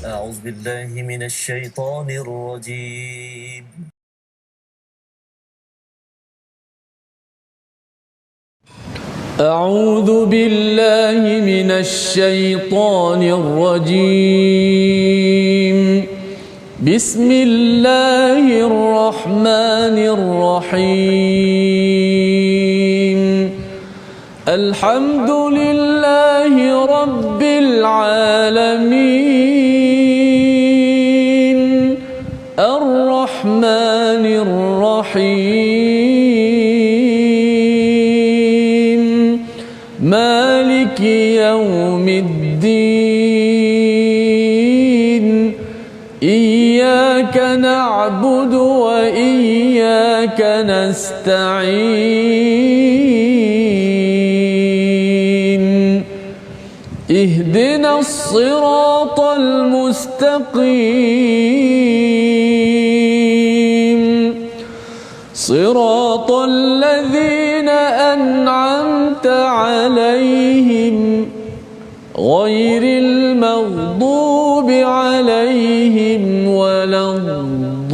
أعوذ بالله من الشيطان الرجيم. أعوذ بالله من الشيطان الرجيم. بسم الله الرحمن الرحيم. الحمد لله رب العالمين. الرحمن الرحيم. مالك يوم الدين. إياك نعبد وإياك نستعين. اهدنا الصراط المستقيم. صراط الذين أنعمت عليهم غير المغضوب عليهم ولا الضالين.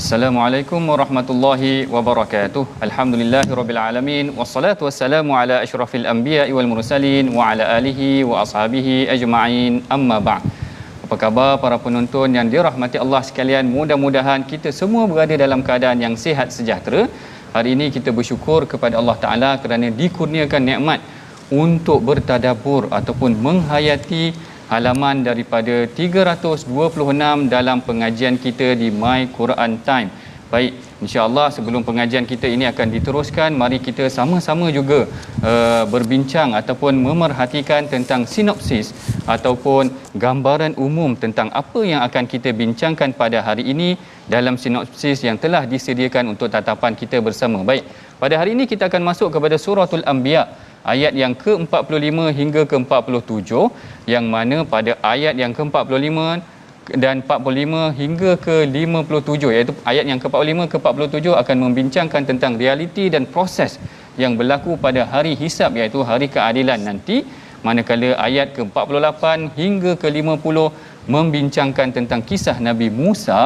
Assalamualaikum warahmatullahi wabarakatuh. Alhamdulillahirabbil alamin wassalatu wassalamu ala asyrafil anbiya'i wal mursalin wa ala alihi wa ashabihi ajma'in. Amma ba'd. Apa khabar para penonton yang dirahmati Allah sekalian? Mudah-mudahan kita semua berada dalam keadaan yang sihat sejahtera. Hari ini kita bersyukur kepada Allah Taala kerana dikurniakan nikmat untuk bertadabbur ataupun menghayati halaman daripada 326 dalam pengajian kita di My Quran Time. Baik, insya-Allah sebelum pengajian kita ini akan diteruskan, mari kita sama-sama juga berbincang ataupun memerhatikan tentang sinopsis ataupun gambaran umum tentang apa yang akan kita bincangkan pada hari ini dalam sinopsis yang telah disediakan untuk tatapan kita bersama. Baik, pada hari ini kita akan masuk kepada suratul Anbiya, ayat yang ke-45 hingga ke-47, yang mana pada ayat yang ke-45 dan 45 hingga ke-57, iaitu ayat yang ke-45 ke-47 akan membincangkan tentang realiti dan proses yang berlaku pada hari hisab, iaitu hari keadilan nanti, manakala ayat ke-48 hingga ke-50 membincangkan tentang kisah Nabi Musa,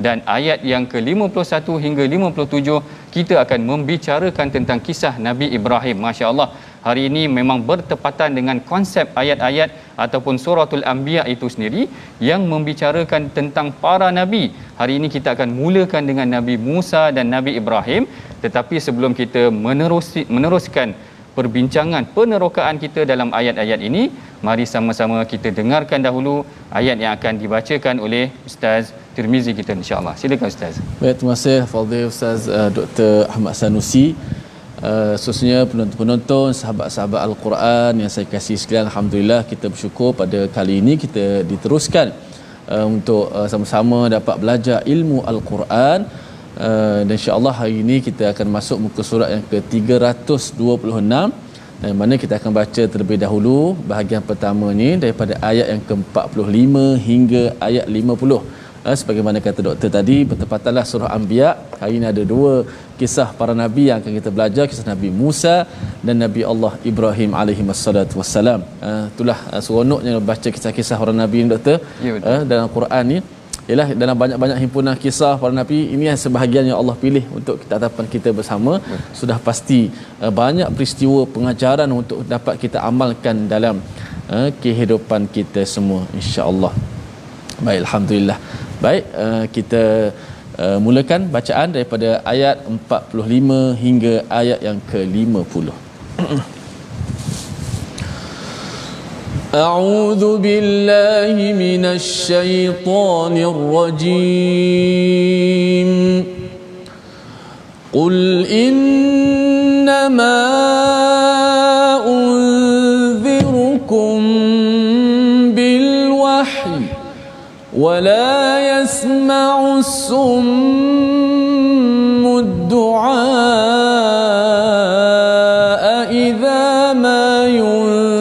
dan ayat yang ke-51 hingga 57 kita akan membicarakan tentang kisah Nabi Ibrahim. Masya-Allah, hari ini memang bertepatan dengan konsep ayat-ayat ataupun suratul Anbiya itu sendiri yang membicarakan tentang para nabi. Hari ini kita akan mulakan dengan Nabi Musa dan Nabi Ibrahim, tetapi sebelum kita meneruskan perbincangan penerokaan kita dalam ayat-ayat ini, mari sama-sama kita dengarkan dahulu ayat yang akan dibacakan oleh Ustaz Tirmizi kita, insya-Allah. Silakan Ustaz. Baik, terima kasih Fadil Ustaz Dr. Ahmad Sanusi. Khususnya penonton-penonton, sahabat-sahabat Al-Quran yang saya kasih sekalian, alhamdulillah kita bersyukur pada kali ini kita diteruskan untuk sama-sama dapat belajar ilmu Al-Quran. Dan insya-Allah hari ini kita akan masuk muka surat yang ke-326, dan mana kita akan baca terlebih dahulu bahagian pertama ni daripada ayat yang ke-45 hingga ayat 50. Sebagaimana kata doktor tadi, bertepatanlah surah Anbiya. Hari ini ada dua kisah para nabi yang akan kita belajar, kisah Nabi Musa dan Nabi Allah Ibrahim alaihi wassalatu wassalam. Itulah seronoknya baca kisah-kisah para nabi ni doktor. Ya, dalam Quran ni ialah dalam banyak-banyak himpunan kisah para nabi, ini yang sebahagian yang Allah pilih untuk tatapan kita bersama. Sudah pasti banyak peristiwa pengajaran untuk dapat kita amalkan dalam kehidupan kita semua, insya-Allah. Baik, alhamdulillah. Baik, kita mulakan bacaan daripada ayat 45 hingga ayat yang ke-50. A'udzu billahi minasy syaithanir rajim. Qul innama unzirukum bil wahyi ولا يسمع الصم الدعاء إذا ما ينذرون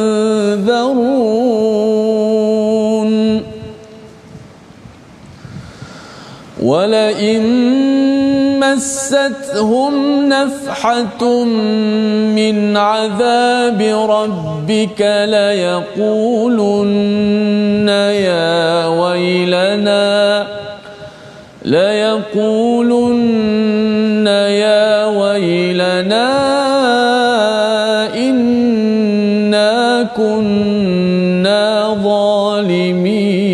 ولئن مستهم نفحة من عذاب ربك ليقولن يا ويلنا إنا كنا ظالمين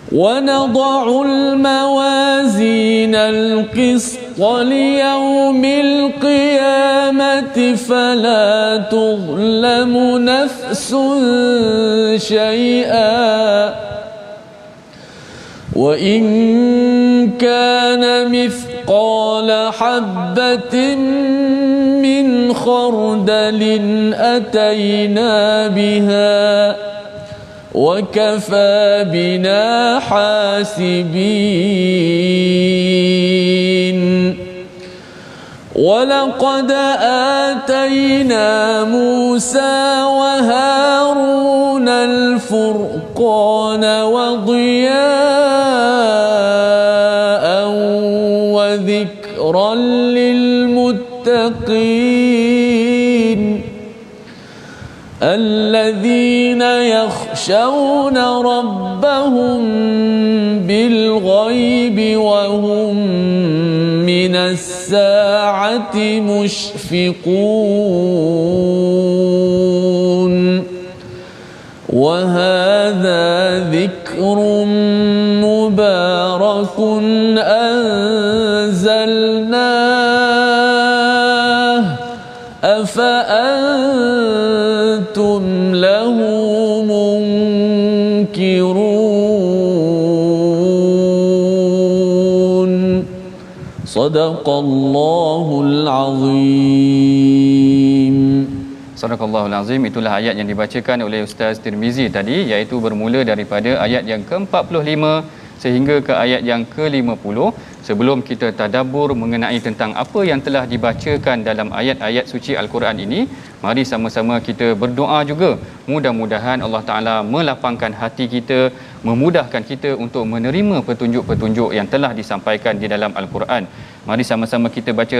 ونضع الموازين القسط ليوم القيامة فلا تظلم نفس شيئا وإن كان مثقال حبة من خردل أتينا بها وكفى بنا حاسبين ولقد آتينا موسى وهارون الفرقان وضياء وذكرا للمتقين الذين يخشون ربهم بالغيب وهم من الساعة مشفقون وهذا ذكر مبارك أنزلناه أفأنتم له منكرون صدق الله العظيم. Sadaqallahul Azim. Itulah ayat yang dibacakan oleh Ustaz Tirmizi tadi, iaitu bermula daripada ayat yang ke-45 sehingga ke ayat yang ke-50. Sebelum kita tadabbur mengenai tentang apa yang telah dibacakan dalam ayat-ayat suci Al-Quran ini, mari sama-sama kita berdoa juga. Mudah-mudahan Allah Ta'ala melapangkan hati kita, memudahkan kita untuk menerima petunjuk-petunjuk yang telah disampaikan di dalam Al-Quran. Mari sama-sama kita baca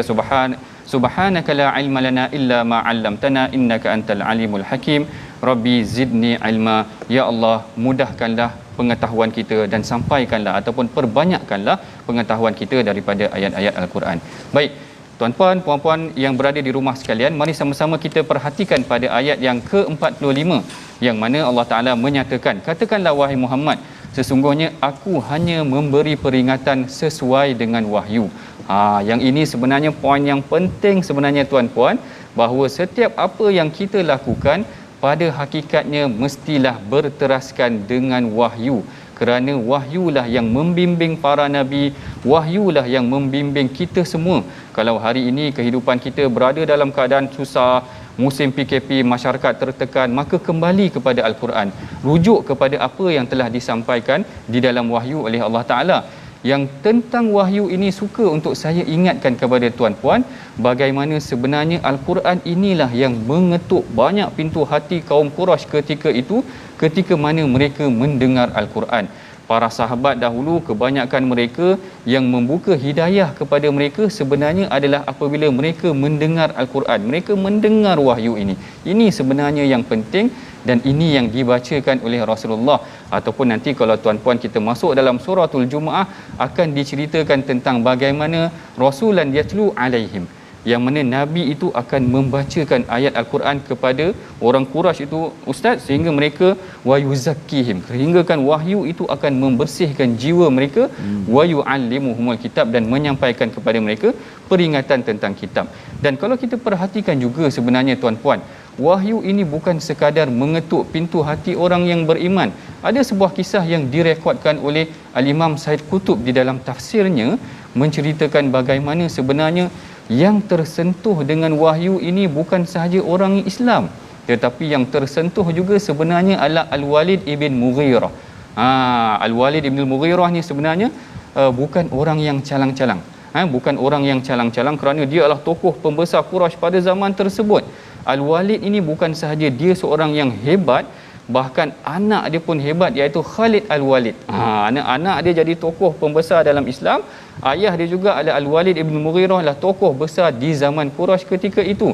Subhanaka la ilma lana illa ma 'allamtana innaka antal alimul hakim. Rabbi zidni ilma. Ya Allah, mudahkanlah pengetahuan kita dan sampaikanlah ataupun perbanyakkanlah pengetahuan kita daripada ayat-ayat Al-Quran. Baik, tuan-puan, puan-puan yang berada di rumah sekalian, mari sama-sama kita perhatikan pada ayat yang ke-45 yang mana Allah Ta'ala menyatakan, katakanlah wahai Muhammad, sesungguhnya aku hanya memberi peringatan sesuai dengan wahyu. Yang ini sebenarnya poin yang penting sebenarnya tuan-puan, bahawa setiap apa yang kita lakukan pada hakikatnya mestilah berteraskan dengan wahyu, kerana wahyulah yang membimbing para nabi, wahyulah yang membimbing kita semua. Kalau hari ini kehidupan kita berada dalam keadaan susah, musim PKP, masyarakat tertekan, maka kembali kepada Al-Quran, rujuk kepada apa yang telah disampaikan di dalam wahyu oleh Allah Ta'ala. Yang tentang wahyu ini suka untuk saya ingatkan kepada tuan-puan, bagaimana sebenarnya Al-Quran inilah yang mengetuk banyak pintu hati kaum Quraisy ketika itu, ketika mana mereka mendengar Al-Quran. Para sahabat dahulu, kebanyakan mereka yang membuka hidayah kepada mereka sebenarnya adalah apabila mereka mendengar Al-Quran, mereka mendengar wahyu ini. Ini sebenarnya yang penting, dan ini yang dibacakan oleh Rasulullah. Ataupun nanti kalau tuan-puan kita masuk dalam suratul Jumaah, akan diceritakan tentang bagaimana Rasulan yatlu alaihim, yang mana Nabi itu akan membacakan ayat Al-Quran kepada orang Quraisy itu, ustaz, sehingga mereka wa yuzakkihim, sehingga kan wahyu itu akan membersihkan jiwa mereka, wa yuallimuhumul kitab, dan menyampaikan kepada mereka peringatan tentang kitab. Dan kalau kita perhatikan juga sebenarnya tuan-puan, wahyu ini bukan sekadar mengetuk pintu hati orang yang beriman. Ada sebuah kisah yang direkodkan oleh Al-Imam Said Qutb di dalam tafsirnya, menceritakan bagaimana sebenarnya yang tersentuh dengan wahyu ini bukan sahaja orang Islam, tetapi yang tersentuh juga sebenarnya adalah Al-Walid ibn Mughirah. Al-Walid ibn Mughirah ni sebenarnya bukan orang yang calang-calang. Bukan orang yang calang-calang, kerana dia adalah tokoh pembesar Quraisy pada zaman tersebut. Al-Walid ini bukan sahaja dia seorang yang hebat, bahkan anak dia pun hebat, iaitu Khalid Al-Walid. Anak-anak dia jadi tokoh pembesar dalam Islam. Ayah dia juga adalah Al-Walid Ibn Mughirah, lah tokoh besar di zaman Quraisy ketika itu.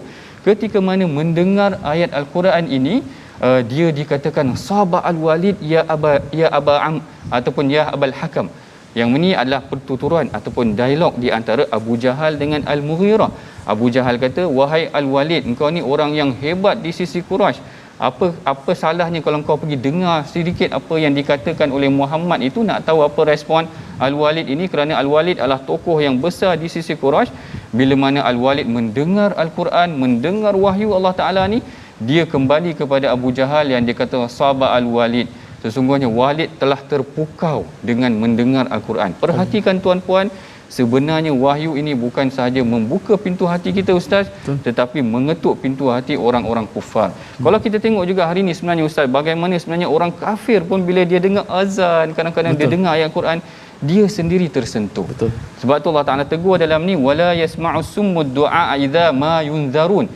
Ketika mana mendengar ayat Al-Quran ini, dia dikatakan Sabah Al-Walid ya Aba Am ataupun ya Abul Hakam. Yang ini adalah pertuturan ataupun dialog di antara Abu Jahal dengan Al-Mughirah. Abu Jahal kata, wahai Al-Walid, engkau ni orang yang hebat di sisi Quraisy. Apa salahnya kalau engkau pergi dengar sedikit apa yang dikatakan oleh Muhammad itu? Nak tahu apa respon Al-Walid ini? Kerana Al-Walid adalah tokoh yang besar di sisi Quraisy. Bila mana Al-Walid mendengar Al-Quran, mendengar wahyu Allah Ta'ala ni, dia kembali kepada Abu Jahal yang dia kata, Sabah Al-Walid, sesungguhnya Walid telah terpukau dengan mendengar Al-Quran. Perhatikan tuan-puan, sebenarnya wahyu ini bukan sahaja membuka pintu hati kita, Ustaz, tetapi mengetuk pintu hati orang-orang kufar. Kalau kita tengok juga hari ini sebenarnya, Ustaz, bagaimana sebenarnya orang kafir pun bila dia dengar azan, kadang-kadang dia dengar ayat Quran, dia sendiri tersentuh. Betul. Sebab tu Allah Taala tegur dalam ni, wala yasma'u summud du'a idza ma yunzarun.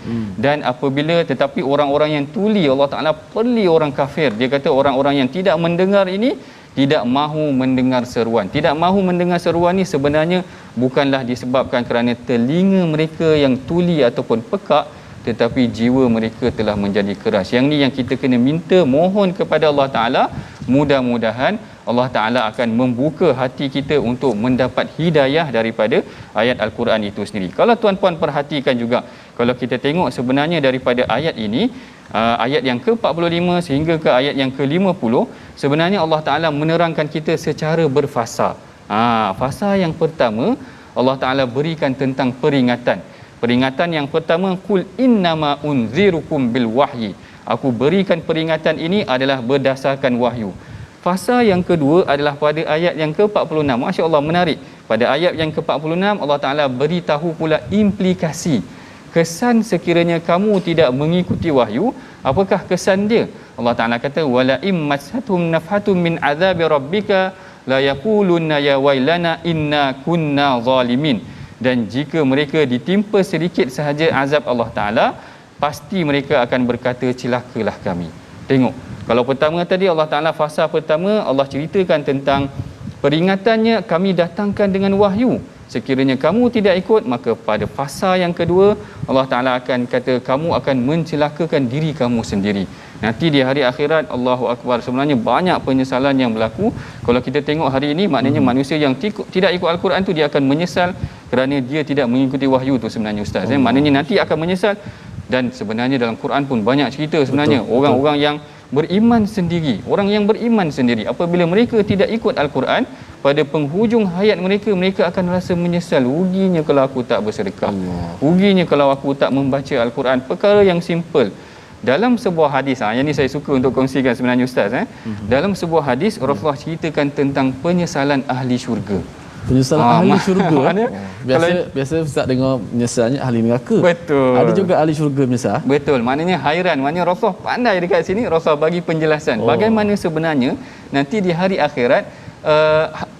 Dan apabila, tetapi orang-orang yang tuli, Allah Taala pilih orang kafir. Dia kata orang-orang yang tidak mendengar ini tidak mahu mendengar seruan. Tidak mahu mendengar seruan ni sebenarnya bukanlah disebabkan kerana telinga mereka yang tuli ataupun pekak, tetapi jiwa mereka telah menjadi keras. Yang ni yang kita kena minta, mohon kepada Allah Taala, mudah-mudahan Allah Ta'ala akan membuka hati kita untuk mendapat hidayah daripada ayat Al-Quran itu sendiri. Kalau tuan-puan perhatikan juga, kalau kita tengok sebenarnya daripada ayat ini, ayat yang ke-45 sehingga ke ayat yang ke-50, sebenarnya Allah Ta'ala menerangkan kita secara berfasa. Fasa yang pertama, Allah Ta'ala berikan tentang peringatan. Peringatan yang pertama, Qul innama unzirukum bil wahyi. Aku berikan peringatan ini adalah berdasarkan wahyu. Fasa yang kedua adalah pada ayat yang ke-46. Masya Allah, menarik. Pada ayat yang ke-46, Allah Ta'ala beritahu pula implikasi. Kesan sekiranya kamu tidak mengikuti wahyu, apakah kesan dia? Allah Ta'ala kata, wala immashatum nafhatum min azabi rabbika la yaqulunna ya wailana inna kunna zalimin. Dan jika mereka ditimpa sedikit sahaja azab Allah Ta'ala, pasti mereka akan berkata, celakalah kami. Tengok, kalau pertama tadi Allah Ta'ala, fasa pertama Allah ceritakan tentang peringatannya, kami datangkan dengan wahyu. Sekiranya kamu tidak ikut, maka pada fasa yang kedua Allah Ta'ala akan kata, kamu akan mencelakakan diri kamu sendiri. Nanti di hari akhirat, Allahu Akbar, sebenarnya banyak penyesalan yang berlaku. Kalau kita tengok hari ini, maknanya manusia yang tidak ikut Al-Quran tu, dia akan menyesal kerana dia tidak mengikuti wahyu tu sebenarnya, Ustaz. Maknanya nanti akan menyesal. Dan sebenarnya dalam Quran pun banyak cerita sebenarnya. Orang-orang yang beriman sendiri, orang yang beriman sendiri, apabila mereka tidak ikut Al-Quran, pada penghujung hayat mereka, mereka akan rasa menyesal. Ruginya kalau aku tak bersedekah, ruginya kalau aku tak membaca Al-Quran. Perkara yang simple. Dalam sebuah hadis, yang ni saya suka untuk kongsikan sebenarnya, Ustaz. Dalam sebuah hadis, Rasulullah ceritakan tentang penyesalan ahli syurga. Penyesalan ahli syurga. Biasa Ustaz dengar menyesalnya ahli neraka. Betul. Ada juga ahli syurga menyesal. Betul. Maknanya hairan. Maknanya Rasulullah pandai dekat sini. Rasulullah bagi penjelasan. Bagaimana sebenarnya nanti di hari akhirat,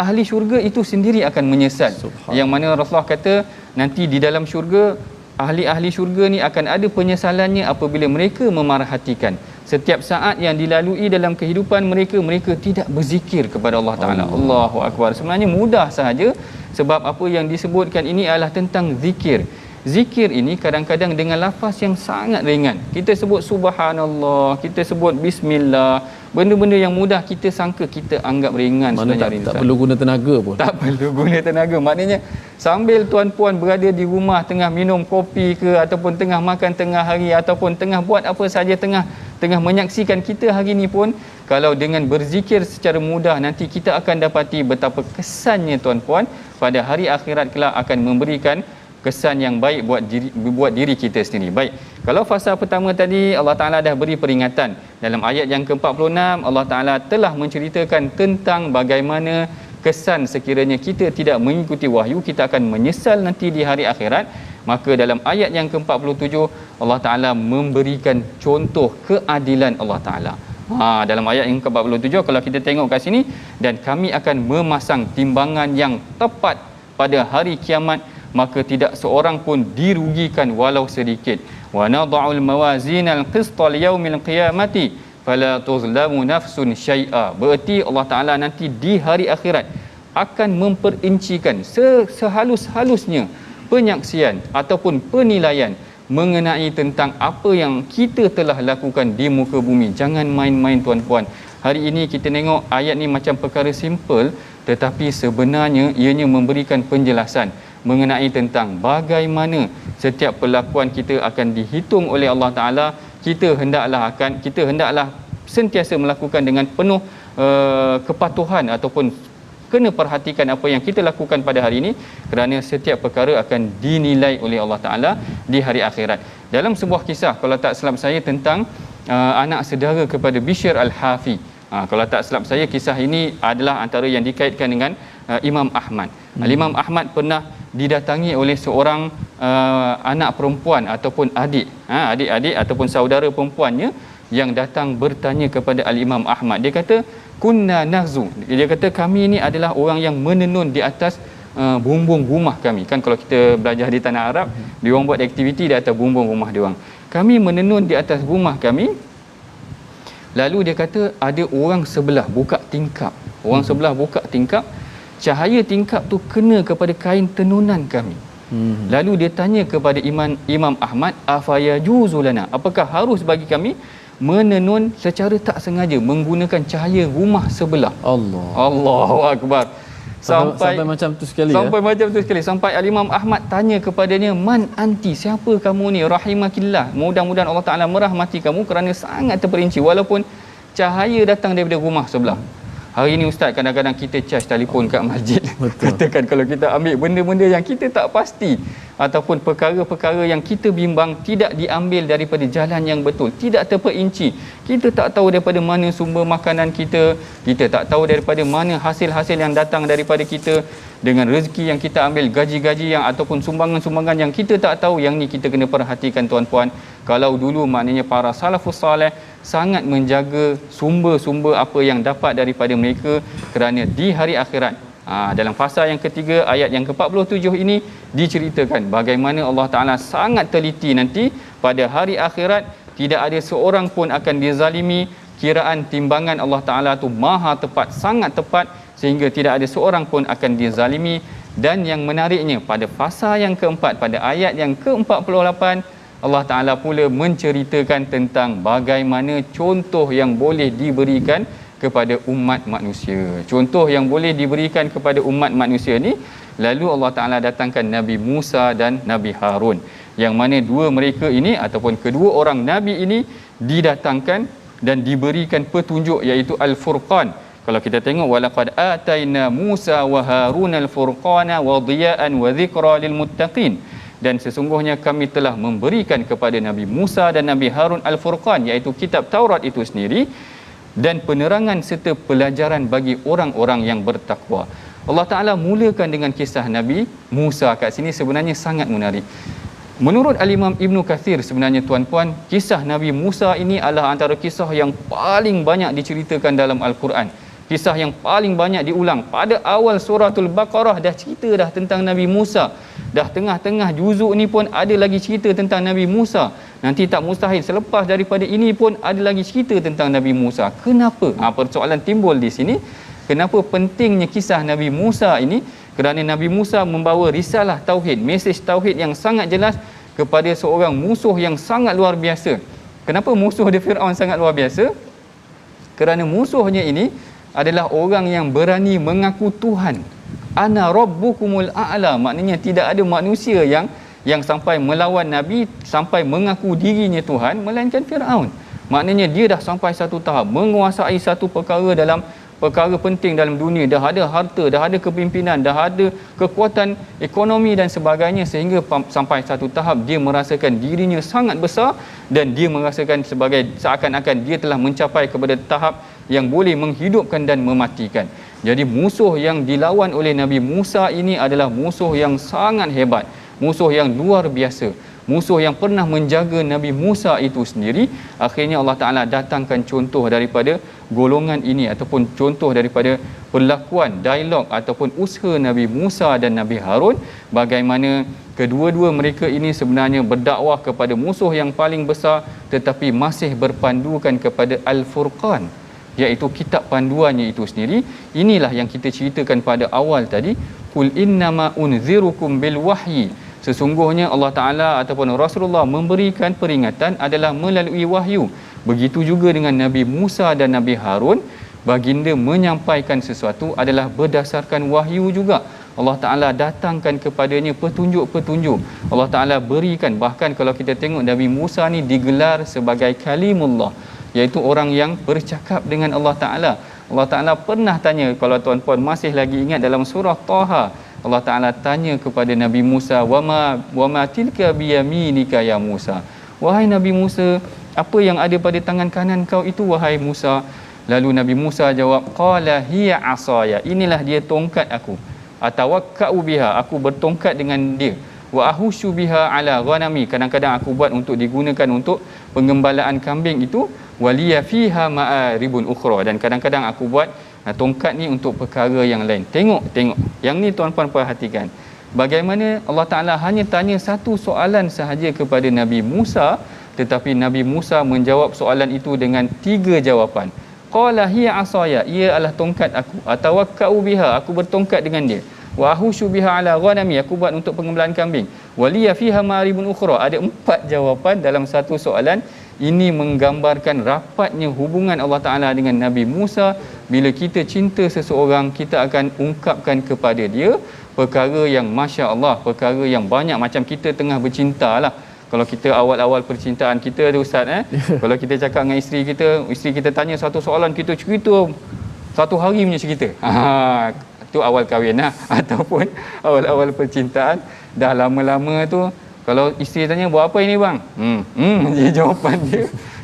ahli syurga itu sendiri akan menyesal. Yang mana Rasulullah kata, nanti di dalam syurga, ahli-ahli syurga ni akan ada penyesalannya apabila mereka memerhatikan setiap saat yang dilalui dalam kehidupan mereka, mereka tidak berzikir kepada Allah Ta'ala. Allahu Akbar. Sebenarnya mudah sahaja, sebab apa yang disebutkan ini adalah tentang zikir. Zikir ini kadang-kadang dengan lafaz yang sangat ringan. Kita sebut subhanallah, kita sebut bismillah, benda-benda yang mudah kita sangka, kita anggap ringan. Sebenarnya tak perlu guna tenaga pun. Tak perlu guna tenaga. Maknanya sambil tuan-puan berada di rumah, tengah minum kopi ke, ataupun tengah makan tengah hari, ataupun tengah buat apa saja, tengah menyaksikan kita hari ini pun, kalau dengan berzikir secara mudah, nanti kita akan dapati betapa kesannya, tuan-puan, pada hari akhirat kelak akan memberikan kesan yang baik buat diri kita sendiri. Baik, kalau fasa pertama tadi Allah Ta'ala dah beri peringatan. Dalam ayat yang ke-46 Allah Ta'ala telah menceritakan tentang bagaimana kesan sekiranya kita tidak mengikuti wahyu, kita akan menyesal nanti di hari akhirat. Maka dalam ayat yang ke-47 Allah Ta'ala memberikan contoh keadilan Allah Ta'ala. Dalam ayat yang ke-47 kalau kita tengok kat sini, dan kami akan memasang timbangan yang tepat pada hari kiamat, maka tidak seorang pun dirugikan walau sedikit. Wa nadha'ul mawazinal qista liyaumil qiyamati fala tuzlamu nafsun syai'a. Bererti Allah Taala nanti di hari akhirat akan memperincikan sehalus-halusnya penyaksian ataupun penilaian mengenai tentang apa yang kita telah lakukan di muka bumi. Jangan main-main tuan-puan. Hari ini kita tengok ayat ni macam perkara simple, tetapi sebenarnya ianya memberikan penjelasan mengenai tentang bagaimana setiap perlakuan kita akan dihitung oleh Allah Taala. Kita hendaklah sentiasa melakukan dengan penuh kepatuhan ataupun kena perhatikan apa yang kita lakukan pada hari ini, kerana setiap perkara akan dinilai oleh Allah Taala di hari akhirat. Dalam sebuah kisah, kalau tak silap saya, tentang anak saudara kepada Bishr Al-Hafi. Kalau tak silap saya, kisah ini adalah antara yang dikaitkan dengan Imam Ahmad. Imam Ahmad pernah didatangi oleh seorang anak perempuan ataupun adik-adik ataupun saudara perempuannya yang datang bertanya kepada Al-Imam Ahmad. Dia kata, kunna nahzu. Dia kata, kami ni adalah orang yang menenun di atas bumbung rumah kami. Kan kalau kita belajar di tanah Arab, dia orang buat aktiviti di atas bumbung rumah dia orang. Kami menenun di atas rumah kami. Lalu dia kata, ada orang sebelah buka tingkap. Orang sebelah buka tingkap, cahaya tingkap tu kena kepada kain tenunan kami. Lalu dia tanya kepada Imam Ahmad, afayajuzu lana, apakah harus bagi kami menenun secara tak sengaja menggunakan cahaya rumah sebelah? Allahu akbar. Sampai macam tu sekali. Macam tu sekali. Sampai Al-Imam Ahmad tanya kepadanya, man anti, siapa kamu ni? Rahimakillah. Mudah-mudahan Allah Taala merahmati kamu kerana sangat terperinci walaupun cahaya datang daripada rumah sebelah. Hari ni ustaz, kadang-kadang kita charge telefon kat masjid. Katakan kalau kita ambil benda-benda yang kita tak pasti ataupun perkara-perkara yang kita bimbang, tidak diambil daripada jalan yang betul, tidak terperinci. Kita tak tahu daripada mana sumber makanan kita, kita tak tahu daripada mana hasil-hasil yang datang daripada kita, dengan rezeki yang kita ambil, gaji-gaji yang ataupun sumbangan-sumbangan yang kita tak tahu. Yang ni kita kena perhatikan tuan-puan. Kalau dulu maknanya para salafus salih sangat menjaga sumber-sumber apa yang dapat daripada mereka, kerana di hari akhirat, dalam fasa yang ketiga ayat yang ke-47 ini diceritakan bagaimana Allah Taala sangat teliti nanti pada hari akhirat. Tidak ada seorang pun akan dizalimi. Kiraan timbangan Allah Taala tu maha tepat, sangat tepat, sehingga tidak ada seorang pun akan dizalimi. Dan yang menariknya, pada fasa yang keempat, pada ayat yang ke-48, Allah Ta'ala pula menceritakan tentang bagaimana contoh yang boleh diberikan kepada umat manusia. Contoh yang boleh diberikan kepada umat manusia ni, lalu Allah Ta'ala datangkan Nabi Musa dan Nabi Harun, yang mana dua mereka ini ataupun kedua orang Nabi ini didatangkan dan diberikan petunjuk, iaitu Al-Furqan. Kalau kita tengok, walaqad ataina Musa wa Harun al-furqana wa dhiya'an wa dhikra lil muttaqin. Dan sesungguhnya kami telah memberikan kepada Nabi Musa dan Nabi Harun Al-Furqan, iaitu kitab Taurat itu sendiri, dan penerangan serta pelajaran bagi orang-orang yang bertakwa. Allah Ta'ala mulakan dengan kisah Nabi Musa. Kat sini sebenarnya sangat menarik. Menurut Al-Imam Ibn Kathir, sebenarnya tuan-puan, kisah Nabi Musa ini adalah antara kisah yang paling banyak diceritakan dalam Al-Quran. Kisah yang paling banyak diulang. Pada awal suratul Baqarah dah cerita dah tentang Nabi Musa. Dah tengah-tengah juzuk ni pun ada lagi cerita tentang Nabi Musa. Nanti tak mustahil selepas daripada ini pun ada lagi cerita tentang Nabi Musa. Kenapa? Persoalan timbul di sini. Kenapa pentingnya kisah Nabi Musa ini? Kerana Nabi Musa membawa risalah tauhid, mesej tauhid yang sangat jelas kepada seorang musuh yang sangat luar biasa. Kenapa musuh dia Firaun sangat luar biasa? Kerana musuhnya ini adalah orang yang berani mengaku Tuhan. Ana rabbukumul a'la. Maknanya tidak ada manusia yang sampai melawan Nabi, sampai mengaku dirinya Tuhan, melainkan Firaun. Maknanya dia dah sampai satu tahap menguasai satu perkara dalam perkara penting dalam dunia, dah ada harta, dah ada kepimpinan, dah ada kekuatan ekonomi dan sebagainya, sehingga sampai satu tahap dia merasakan dirinya sangat besar dan dia merasakan sebagai seakan-akan dia telah mencapai kepada tahap yang boleh menghidupkan dan mematikan. Jadi musuh yang dilawan oleh Nabi Musa ini adalah musuh yang sangat hebat, musuh yang luar biasa, musuh yang pernah menjaga Nabi Musa itu sendiri, akhirnya Allah Ta'ala datangkan contoh daripada golongan ini ataupun contoh daripada perlakuan, dialog ataupun usaha Nabi Musa dan Nabi Harun, bagaimana kedua-dua mereka ini sebenarnya berdakwah kepada musuh yang paling besar tetapi masih berpandukan kepada Al-Furqan, iaitu kitab panduannya itu sendiri. Inilah yang kita ceritakan pada awal tadi, qul innama unzirukum bil wahyi, sesungguhnya Allah Ta'ala ataupun Rasulullah memberikan peringatan adalah melalui wahyu. Begitu juga dengan Nabi Musa dan Nabi Harun, baginda menyampaikan sesuatu adalah berdasarkan wahyu juga. Allah Ta'ala datangkan kepadanya petunjuk-petunjuk. Allah Ta'ala berikan, bahkan kalau kita tengok Nabi Musa ni digelar sebagai kalimullah, iaitu orang yang bercakap dengan Allah Ta'ala. Allah Ta'ala pernah tanya, kalau tuan-puan masih lagi ingat dalam surah Taha, Allah Ta'ala tanya kepada Nabi Musa, wama tilka biyaminika ya Musa, wahai Nabi Musa, apa yang ada pada tangan kanan kau itu wahai Musa? Lalu Nabi Musa jawab, qala hiya asaya, inilah dia tongkat aku, atawakkau biha, aku bertongkat dengan dia, wa ahushu biha ala ghanami, kadang-kadang aku buat untuk digunakan untuk pengembalaan kambing itu, waliya fiha ma'aribun ukhra, dan kadang-kadang aku buat tongkat ni untuk perkara yang lain. Tengok yang ni tuan-puan perhatikan, bagaimana Allah Ta'ala hanya tanya satu soalan sahaja kepada Nabi Musa, tetapi Nabi Musa menjawab soalan itu dengan 3 jawapan. Qala hiya asaya, ia adalah tongkat aku, atawakkau biha, aku bertongkat dengan dia, wa ahushu biha ala ghanami, aku buat untuk pengembalaan kambing, waliya fiha ma'aribun ukhra. Ada 4 jawapan dalam satu soalan. Ini menggambarkan rapatnya hubungan Allah Ta'ala dengan Nabi Musa. Bila kita cinta seseorang, kita akan ungkapkan kepada dia perkara yang Masya Allah, perkara yang banyak, macam kita tengah bercinta lah. Kalau kita awal-awal percintaan kita tu Ustaz, kalau kita cakap dengan isteri kita tanya satu soalan, kita cerita satu hari punya cerita. Tu awal kahwin lah. Ataupun awal-awal percintaan. Dah lama-lama tu, kalau isteri tanya, buat apa ini bang?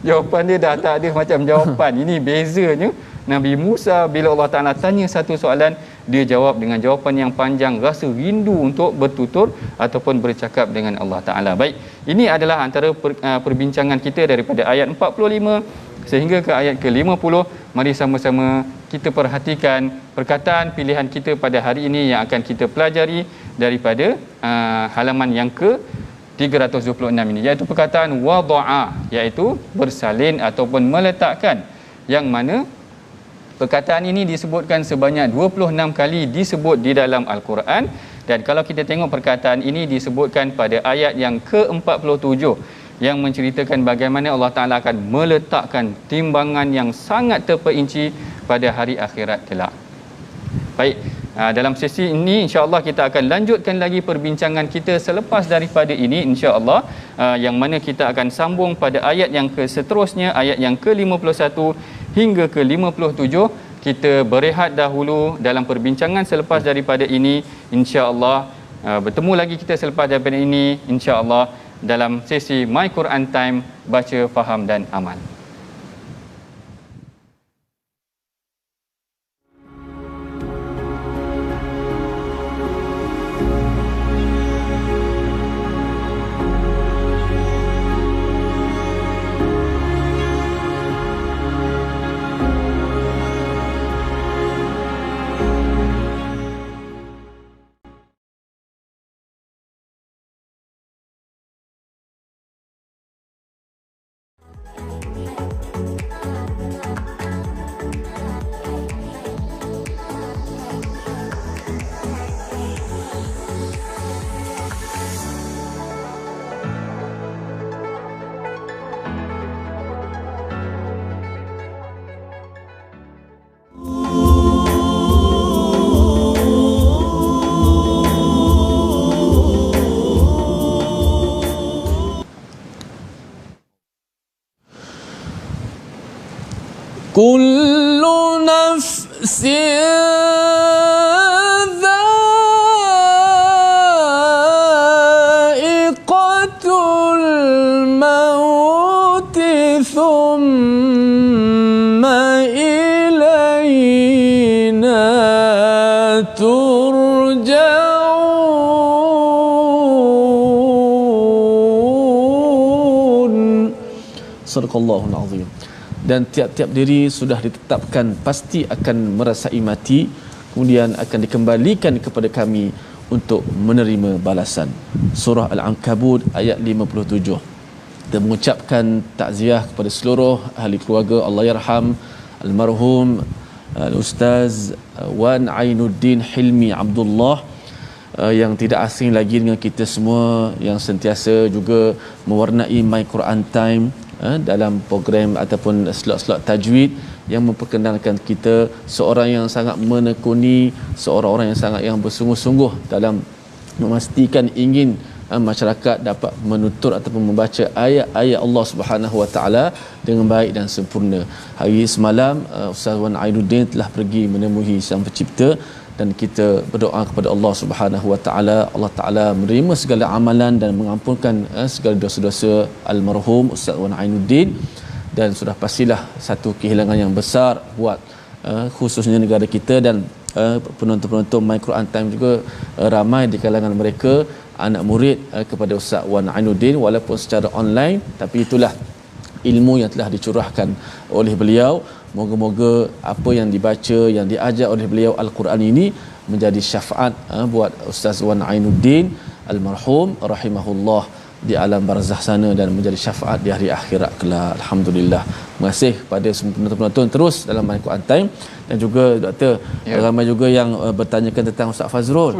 Jawapan dia dah tak ada macam jawapan. Ini bezanya Nabi Musa, bila Allah Ta'ala tanya satu soalan, dia jawab dengan jawapan yang panjang, rasa rindu untuk bertutur ataupun bercakap dengan Allah Ta'ala. Baik, ini adalah antara perbincangan kita daripada ayat 45 sehingga ke ayat ke-50. Mari sama-sama kita perhatikan perkataan pilihan kita pada hari ini yang akan kita pelajari daripada halaman yang ke-326 ini, iaitu perkataan wada'a, iaitu bersalin ataupun meletakkan, yang mana perkataan ini disebutkan sebanyak 26 kali disebut di dalam Al-Quran. Dan kalau kita tengok perkataan ini disebutkan pada ayat yang ke-47 yang menceritakan bagaimana Allah Ta'ala akan meletakkan timbangan yang sangat terperinci pada hari akhirat kelak. Baik, dalam sesi ini insya-Allah kita akan lanjutkan lagi perbincangan kita selepas daripada ini insya-Allah, yang mana kita akan sambung pada ayat yang seterusnya, ayat yang ke-51 hingga ke-57. Kita berehat dahulu dalam perbincangan selepas daripada ini insya-Allah. Bertemu lagi kita selepas daripada ini insya-Allah dalam sesi My Quran Time, baca, faham dan amal. Kullu nafsin dha'iqatul maut thumma ilayna turja'un. Sadaqallahul azim. Dan tiap-tiap diri sudah ditetapkan pasti akan merasai mati, kemudian akan dikembalikan kepada kami untuk menerima balasan. Surah Al-Ankabut ayat 57. Kita mengucapkan takziah kepada seluruh ahli keluarga Allah yarham almarhum Al-Ustaz Wan Ainuddin Hilmi Abdullah, yang tidak asing lagi dengan kita semua, yang sentiasa juga mewarnai My Quran Time dalam program ataupun slot-slot tajwid, yang memperkenalkan kita seorang yang sangat menekuni, seorang orang yang bersungguh-sungguh dalam memastikan ingin masyarakat dapat menutur ataupun membaca ayat-ayat Allah Subhanahu Wa Taala dengan baik dan sempurna. Hari semalam Ustaz Wan Ainuddin telah pergi menemui Sang Pencipta, dan kita berdoa kepada Allah Subhanahu Wa Taala, Allah Taala menerima segala amalan dan mengampunkan segala dosa-dosa almarhum Ustaz Wan Ainuddin. Dan sudah pastilah satu kehilangan yang besar buat khususnya negara kita, dan penonton-penonton My Quran Time juga ramai di kalangan mereka anak murid kepada Ustaz Wan Ainuddin, walaupun secara online, tapi itulah ilmu yang telah dicurahkan oleh beliau. Moga-moga apa yang dibaca, yang diajar oleh beliau Al-Quran ini menjadi syafaat buat Ustaz Wan Ainuddin almarhum rahimahullah di alam barzakh sana, dan menjadi syafaat di hari akhirat kelak. Alhamdulillah. Terima kasih kepada semua penonton-penonton terus dalam My Quran Time, dan juga doktor, ramai juga yang bertanyakan tentang Ustaz Fazrul.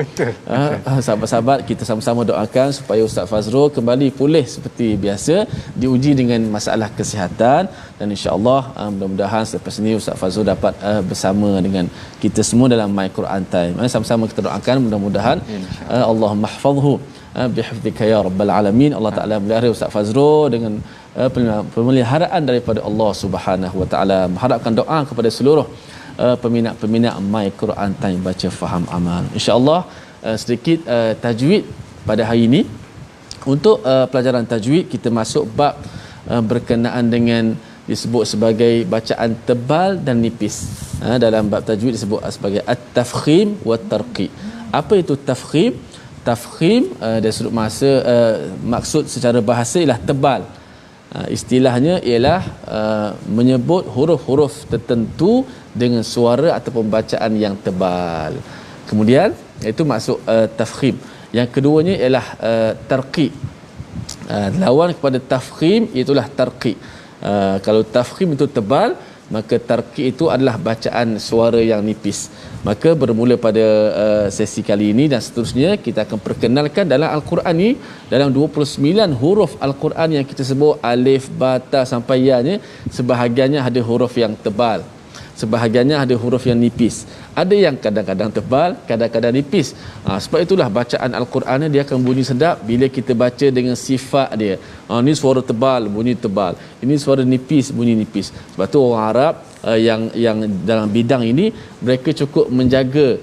Sahabat-sahabat, kita sama-sama doakan supaya Ustaz Fazrul kembali pulih seperti biasa, diuji dengan masalah kesihatan, dan insya-Allah mudah-mudahan selepas ini Ustaz Fazrul dapat bersama dengan kita semua dalam My Quran Time. Sama-sama kita doakan mudah-mudahan Allahumma ihfazhu bihifdzika ya rabbal alamin. Allah Taala melihara Ustaz Fazrul dengan pemeliharaan daripada Allah Subhanahu Wa Taala. Mengharapkan doa kepada seluruh peminat-peminat My Quran Time baca faham amal. Insya-Allah sedikit tajwid pada hari ini. Untuk pelajaran tajwid, kita masuk bab berkenaan dengan disebut sebagai bacaan tebal dan nipis. Dalam bab tajwid disebut sebagai at-tafkhim wa tarqiq. Apa itu tafkhim? Tafkhim dari sudut masa maksud secara bahasa ialah tebal. Istilahnya ialah menyebut huruf-huruf tertentu dengan suara ataupun bacaan yang tebal. Kemudian itu maksud tafkhim. Yang keduanya ialah tarqiq. Lawan kepada tafkhim itulah tarqiq. Kalau tafkhim itu tebal, maka tarqiq itu adalah bacaan suara yang nipis. Maka bermula pada sesi kali ini dan seterusnya, kita akan perkenalkan dalam Al-Quran ni, dalam 29 huruf Al-Quran yang kita sebut alif, ba, ta sampai ya nya, sebahagiannya ada huruf yang tebal, sebahagiannya ada huruf yang nipis. Ada yang kadang-kadang tebal, kadang-kadang nipis. Sebab itulah bacaan Al-Quran dia akan bunyi sedap bila kita baca dengan sifat dia. Ini suara tebal, bunyi tebal. Ini suara nipis, bunyi nipis. Sebab tu orang Arab yang dalam bidang ini, mereka cukup menjaga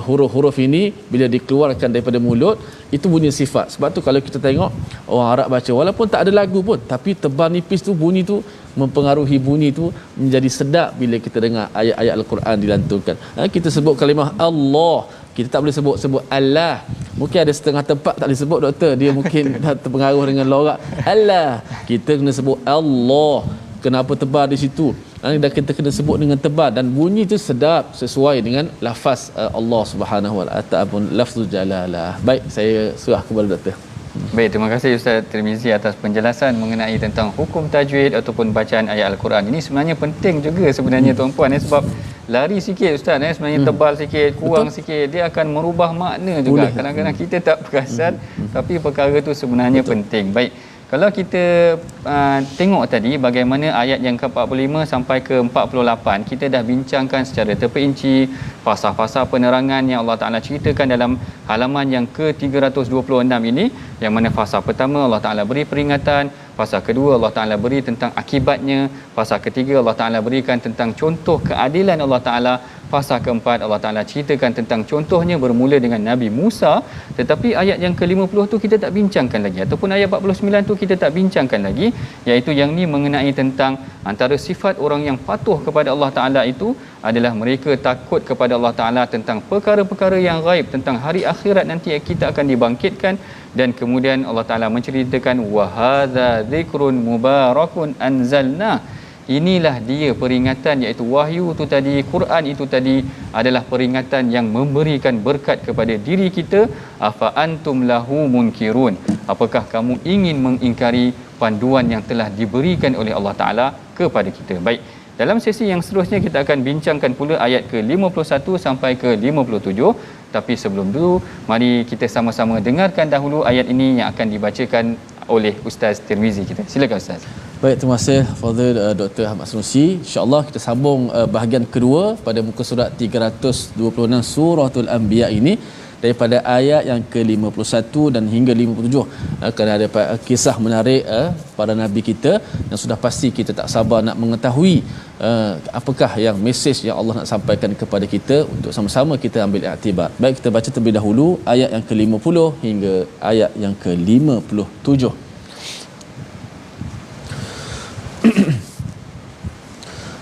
huruf-huruf ini bila dikeluarkan daripada mulut itu bunyi sifat. Sebab tu kalau kita tengok orang Arab baca walaupun tak ada lagu pun, tapi tebal nipis tu bunyi tu mempengaruhi bunyi tu menjadi sedap bila kita dengar ayat-ayat Al-Quran dilantunkan. Kita sebut kalimah Allah, kita tak boleh sebut Allah. Mungkin ada setengah tempat tak boleh sebut, doktor, dia mungkin dah terpengaruh dengan lorak Allah. Kita kena sebut Allah. Kenapa tebal di situ? Dan kita kena sebut dengan tebal dan bunyi itu sedap sesuai dengan lafaz Allah Subhanahu Wa Taala ataupun lafzul jalalah. Baik, saya serah kepada doktor. Baik, terima kasih Ustaz Tirmizi atas penjelasan mengenai tentang hukum tajwid ataupun bacaan ayat Al-Quran. Ini sebenarnya penting juga sebenarnya tuan-puan, sebab lari sikit Ustaz, sebenarnya tebal sikit, kurang sikit, dia akan merubah makna juga. Kadang-kadang kita tak perasan, tapi perkara itu sebenarnya penting. Baik, kalau kita tengok tadi bagaimana ayat yang ke-45 sampai ke-48, kita dah bincangkan secara terperinci fasal-fasal penerangan yang Allah Ta'ala ceritakan dalam halaman yang ke-326 ini, yang mana fasal pertama Allah Ta'ala beri peringatan, fasal kedua Allah Ta'ala beri tentang akibatnya, fasal ketiga Allah Ta'ala berikan tentang contoh keadilan Allah Ta'ala, fasa keempat Allah Taala ceritakan tentang contohnya bermula dengan Nabi Musa, tetapi ayat yang ke-50 tu kita tak bincangkan lagi, ataupun ayat 49 tu kita tak bincangkan lagi, iaitu yang ni mengenai tentang antara sifat orang yang patuh kepada Allah Taala itu adalah mereka takut kepada Allah Taala tentang perkara-perkara yang gaib, tentang hari akhirat nanti kita akan dibangkitkan. Dan kemudian Allah Taala menceritakan wa hadza dzikrun mubarakun anzalna, inilah dia peringatan, iaitu wahyu itu tadi, Quran itu tadi adalah peringatan yang memberikan berkat kepada diri kita. Afa antum lahu munkirun, apakah kamu ingin mengingkari panduan yang telah diberikan oleh Allah Taala kepada kita. Baik, dalam sesi yang seterusnya kita akan bincangkan pula ayat ke-51 sampai ke-57. Tapi sebelum itu, mari kita sama-sama dengarkan dahulu ayat ini yang akan dibacakan oleh Ustaz Tirmizi kita. Silakan Ustaz. Baik, terima kasih Fadil Dr. Ahmad Sanusi. InsyaAllah kita sambung bahagian kedua pada muka surat 326 Suratul Anbiya ini, daripada ayat yang ke-51 dan hingga 57. Kerana ada kisah menarik para nabi kita yang sudah pasti kita tak sabar nak mengetahui apakah yang mesej yang Allah nak sampaikan kepada kita untuk sama-sama kita ambil iktibar. Baik, kita baca terlebih dahulu ayat yang ke-50 hingga ayat yang ke-57.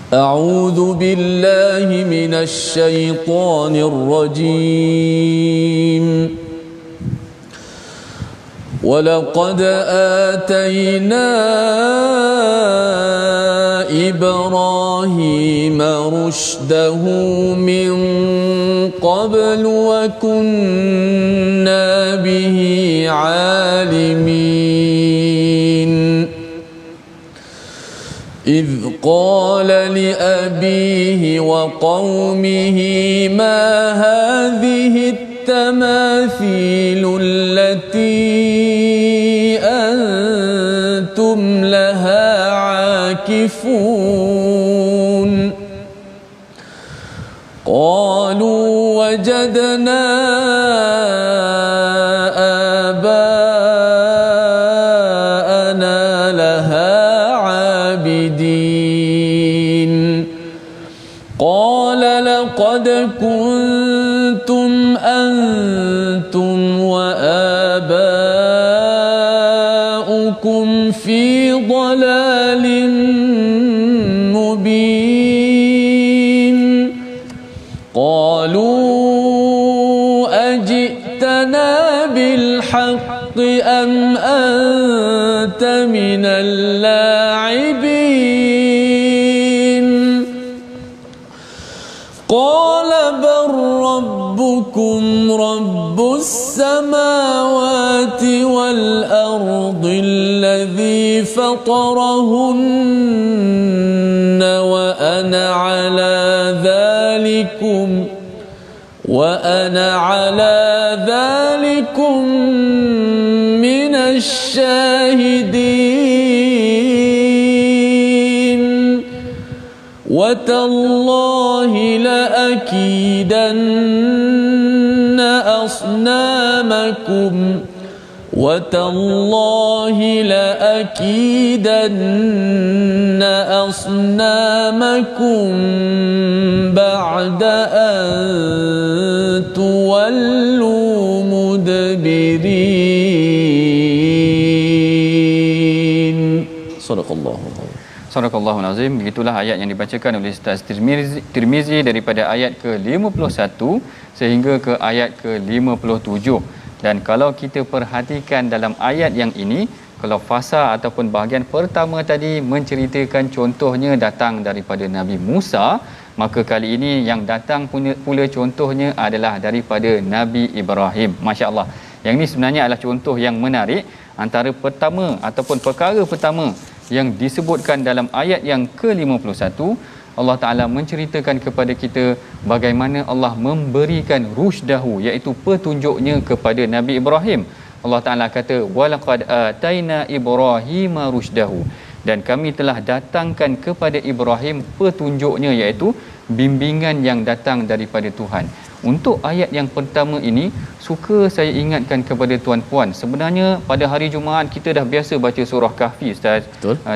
أعوذ بالله من الشيطان الرجيم ولقد آتينا إبراهيم رشده من قبل وكنا به عالمين إذ قال لأبيه وقومه ما هذه التماثيل التي أنتم لها عاكفون قالوا وجدنا قد كنتم أنتم وآباؤكم في ضلال مبين قالوا أجئتنا بالحق أم أنت من اللاعبين قال بل ربكم رب السماوات والأرض الذي فطرهن وأنا على ذلكم من الشاهدين وتالله لأكيدن أصنامكم بعد أن تولوا مدبرين. صدق الله. Sadaqallahul Azim. Begitulah ayat yang dibacakan oleh Ustaz Tirmizi daripada ayat ke-51 sehingga ke ayat ke-57. Dan kalau kita perhatikan dalam ayat yang ini, kalau fasa ataupun bahagian pertama tadi menceritakan contohnya datang daripada Nabi Musa, maka kali ini yang datang pula contohnya adalah daripada Nabi Ibrahim. Masya-Allah. Yang ini sebenarnya adalah contoh yang menarik. Antara pertama ataupun perkara pertama yang disebutkan dalam ayat yang ke-51, Allah Ta'ala menceritakan kepada kita bagaimana Allah memberikan rusydahu, iaitu petunjuknya kepada Nabi Ibrahim. Allah Ta'ala kata walaqad ataina Ibrahima rusydahu, dan kami telah datangkan kepada Ibrahim petunjuknya, iaitu bimbingan yang datang daripada Tuhan. Untuk ayat yang pertama ini, suka saya ingatkan kepada tuan-puan, sebenarnya pada hari Jumaat kita dah biasa baca surah Kahfi, Ustaz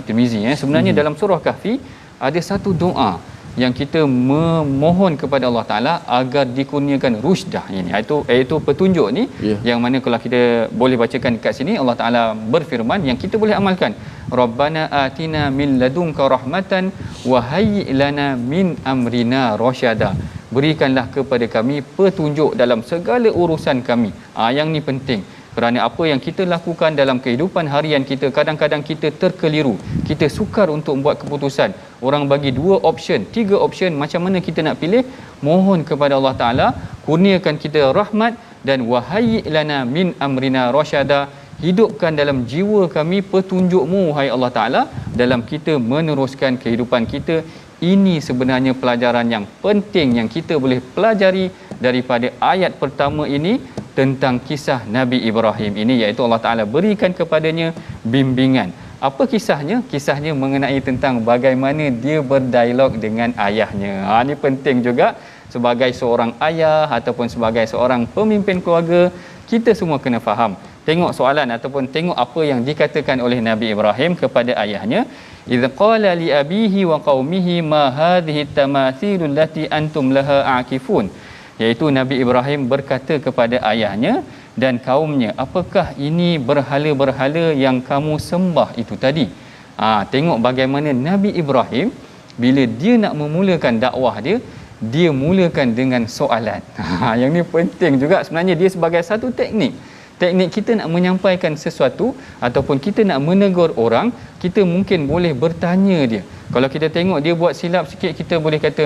Tirmizi. Sebenarnya dalam surah Kahfi ada satu doa yang kita memohon kepada Allah Taala agar dikurniakan rusdah ini, iaitu petunjuk ni, yang mana kalau kita boleh bacakan dekat sini, Allah Taala berfirman yang kita boleh amalkan, Rabbana atina min ladunka rahmatan wa hayyi lana min amrina rasyada. Berikanlah kepada kami petunjuk dalam segala urusan kami. Yang ni penting. Kerana apa yang kita lakukan dalam kehidupan harian kita, kadang-kadang kita terkeliru. Kita sukar untuk membuat keputusan. Orang bagi 2 option, 3 option, macam mana kita nak pilih? Mohon kepada Allah Ta'ala, kurniakan kita rahmat, dan wahayyi lana min amrina rasyada. Hidupkan dalam jiwa kami petunjuk-Mu, wahai Allah Ta'ala, dalam kita meneruskan kehidupan kita. Ini sebenarnya pelajaran yang penting yang kita boleh pelajari daripada ayat pertama ini tentang kisah Nabi Ibrahim ini, iaitu Allah Ta'ala berikan kepadanya bimbingan. Apa kisahnya? Kisahnya mengenai tentang bagaimana dia berdialog dengan ayahnya. Ini penting juga sebagai seorang ayah ataupun sebagai seorang pemimpin keluarga, kita semua kena faham. Tengok soalan ataupun tengok apa yang dikatakan oleh Nabi Ibrahim kepada ayahnya. Idz qala li abihi wa qaumihi ma hadhihi tamathil allati antum laha aakifun. Iaitu Nabi Ibrahim berkata kepada ayahnya dan kaumnya, apakah ini berhala-berhala yang kamu sembah itu tadi? Tengok bagaimana Nabi Ibrahim bila dia nak memulakan dakwah dia, dia mulakan dengan soalan. Yang ni penting juga sebenarnya, dia sebagai satu teknik kita nak menyampaikan sesuatu ataupun kita nak menegur orang, kita mungkin boleh bertanya dia. Kalau kita tengok dia buat silap sikit, kita boleh kata,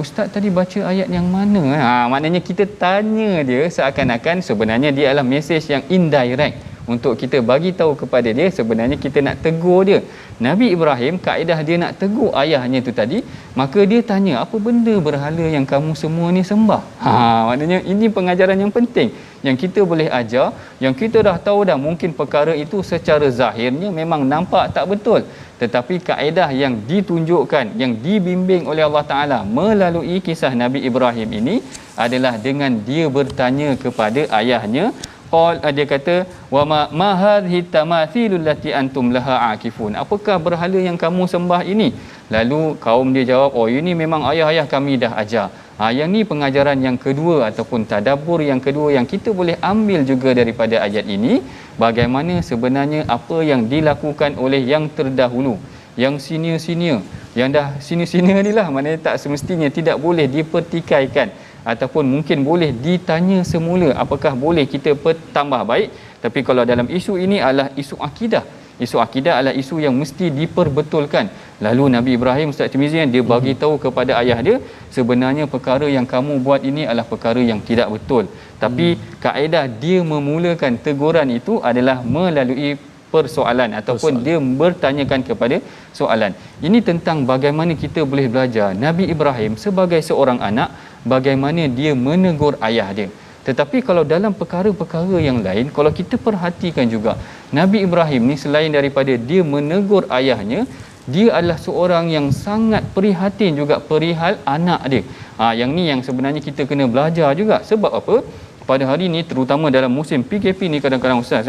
ustaz tadi baca ayat yang mana? Maknanya kita tanya dia seakan-akan sebenarnya dia adalah mesej yang indirect untuk kita bagi tahu kepada dia, sebenarnya kita nak tegur dia. Nabi Ibrahim, kaedah dia nak tegur ayahnya tu tadi, maka dia tanya, apa benda berhala yang kamu semua ni sembah? Maknanya ini pengajaran yang penting yang kita boleh ajar, yang kita dah tahu dah mungkin perkara itu secara zahirnya memang nampak tak betul, tetapi kaedah yang ditunjukkan, yang dibimbing oleh Allah Ta'ala melalui kisah Nabi Ibrahim ini adalah dengan dia bertanya kepada ayahnya. Dia kata, wa ma hadhihi tamathilul lati antum laha aakifun. Apakah berhala yang kamu sembah ini? Lalu kaum dia jawab, ini memang ayah-ayah kami dah ajar. Yang ni pengajaran yang kedua ataupun tadabbur yang kedua yang kita boleh ambil juga daripada ayat ini, bagaimana sebenarnya apa yang dilakukan oleh yang terdahulu, yang senior-senior, yang dah senior-senior ni lah, maknanya tak semestinya tidak boleh dipertikaikan ataupun mungkin boleh ditanya semula apakah boleh kita tambah baik. Tapi kalau dalam isu ini adalah isu akidah. Isu akidah adalah isu yang mesti diperbetulkan. Lalu Nabi Ibrahim, Ustaz Tirmizi, dia bagi tahu kepada ayah dia, sebenarnya perkara yang kamu buat ini adalah perkara yang tidak betul. Tapi kaedah dia memulakan teguran itu adalah melalui persoalan ataupun dia bertanyakan kepada soalan. Ini tentang bagaimana kita boleh belajar Nabi Ibrahim sebagai seorang anak, bagaimana dia menegur ayah dia. Tetapi kalau dalam perkara-perkara yang lain, kalau kita perhatikan juga, Nabi Ibrahim ni selain daripada dia menegur ayahnya, dia adalah seorang yang sangat prihatin juga perihal anak dia. Yang ni yang sebenarnya kita kena belajar juga. Sebab apa? Pada hari ini, terutama dalam musim PKP ni, kadang-kadang Ustaz,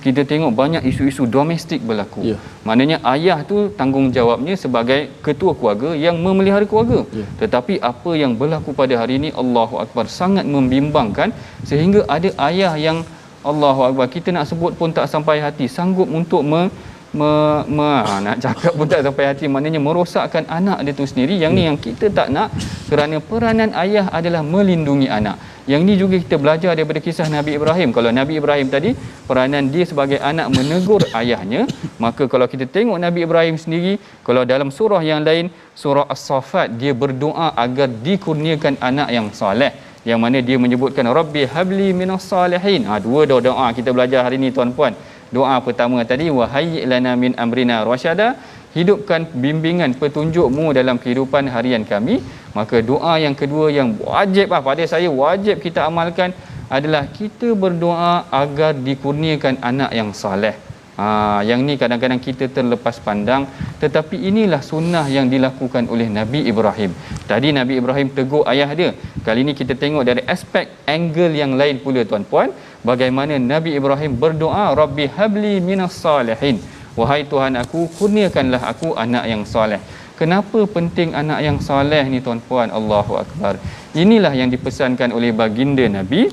kita tengok banyak isu-isu domestik berlaku. Maknanya ayah tu tanggungjawabnya sebagai ketua keluarga yang memelihara keluarga. Tetapi apa yang berlaku pada hari ini, Allahu Akbar, sangat membimbangkan, sehingga ada ayah yang Allahu Akbar, kita nak sebut pun tak sampai hati, sanggup untuk nak cakap pun tak sampai hati, maknanya merosakkan anak dia tu sendiri. Yang ni yang kita tak nak, kerana peranan ayah adalah melindungi anak. Yang ni juga kita belajar daripada kisah Nabi Ibrahim. Kalau Nabi Ibrahim tadi, peranan dia sebagai anak menegur ayahnya, maka kalau kita tengok Nabi Ibrahim sendiri, kalau dalam surah yang lain, surah As-Saffat, dia berdoa agar dikurniakan anak yang soleh, yang mana dia menyebutkan Rabbi habli minas salihin. Dua doa kita belajar hari ini, tuan-puan. Doa pertama tadi, wahayyi lana min amrina rasyada, hidupkan bimbingan petunjuk-Mu dalam kehidupan harian kami. Maka doa yang kedua yang wajib pada saya, wajib kita amalkan adalah kita berdoa agar dikurniakan anak yang soleh. Yang ni kadang-kadang kita terlepas pandang, tetapi inilah sunnah yang dilakukan oleh Nabi Ibrahim. Tadi Nabi Ibrahim tegur ayah dia. Kali ini kita tengok dari aspek angle yang lain pula, tuan-puan, bagaimana Nabi Ibrahim berdoa, Rabbi habli minas salihin, wahai Tuhan aku, kurniakanlah aku anak yang soleh. Kenapa penting anak yang soleh ni tuan-puan? Allahu Akbar. Inilah yang dipesankan oleh baginda Nabi,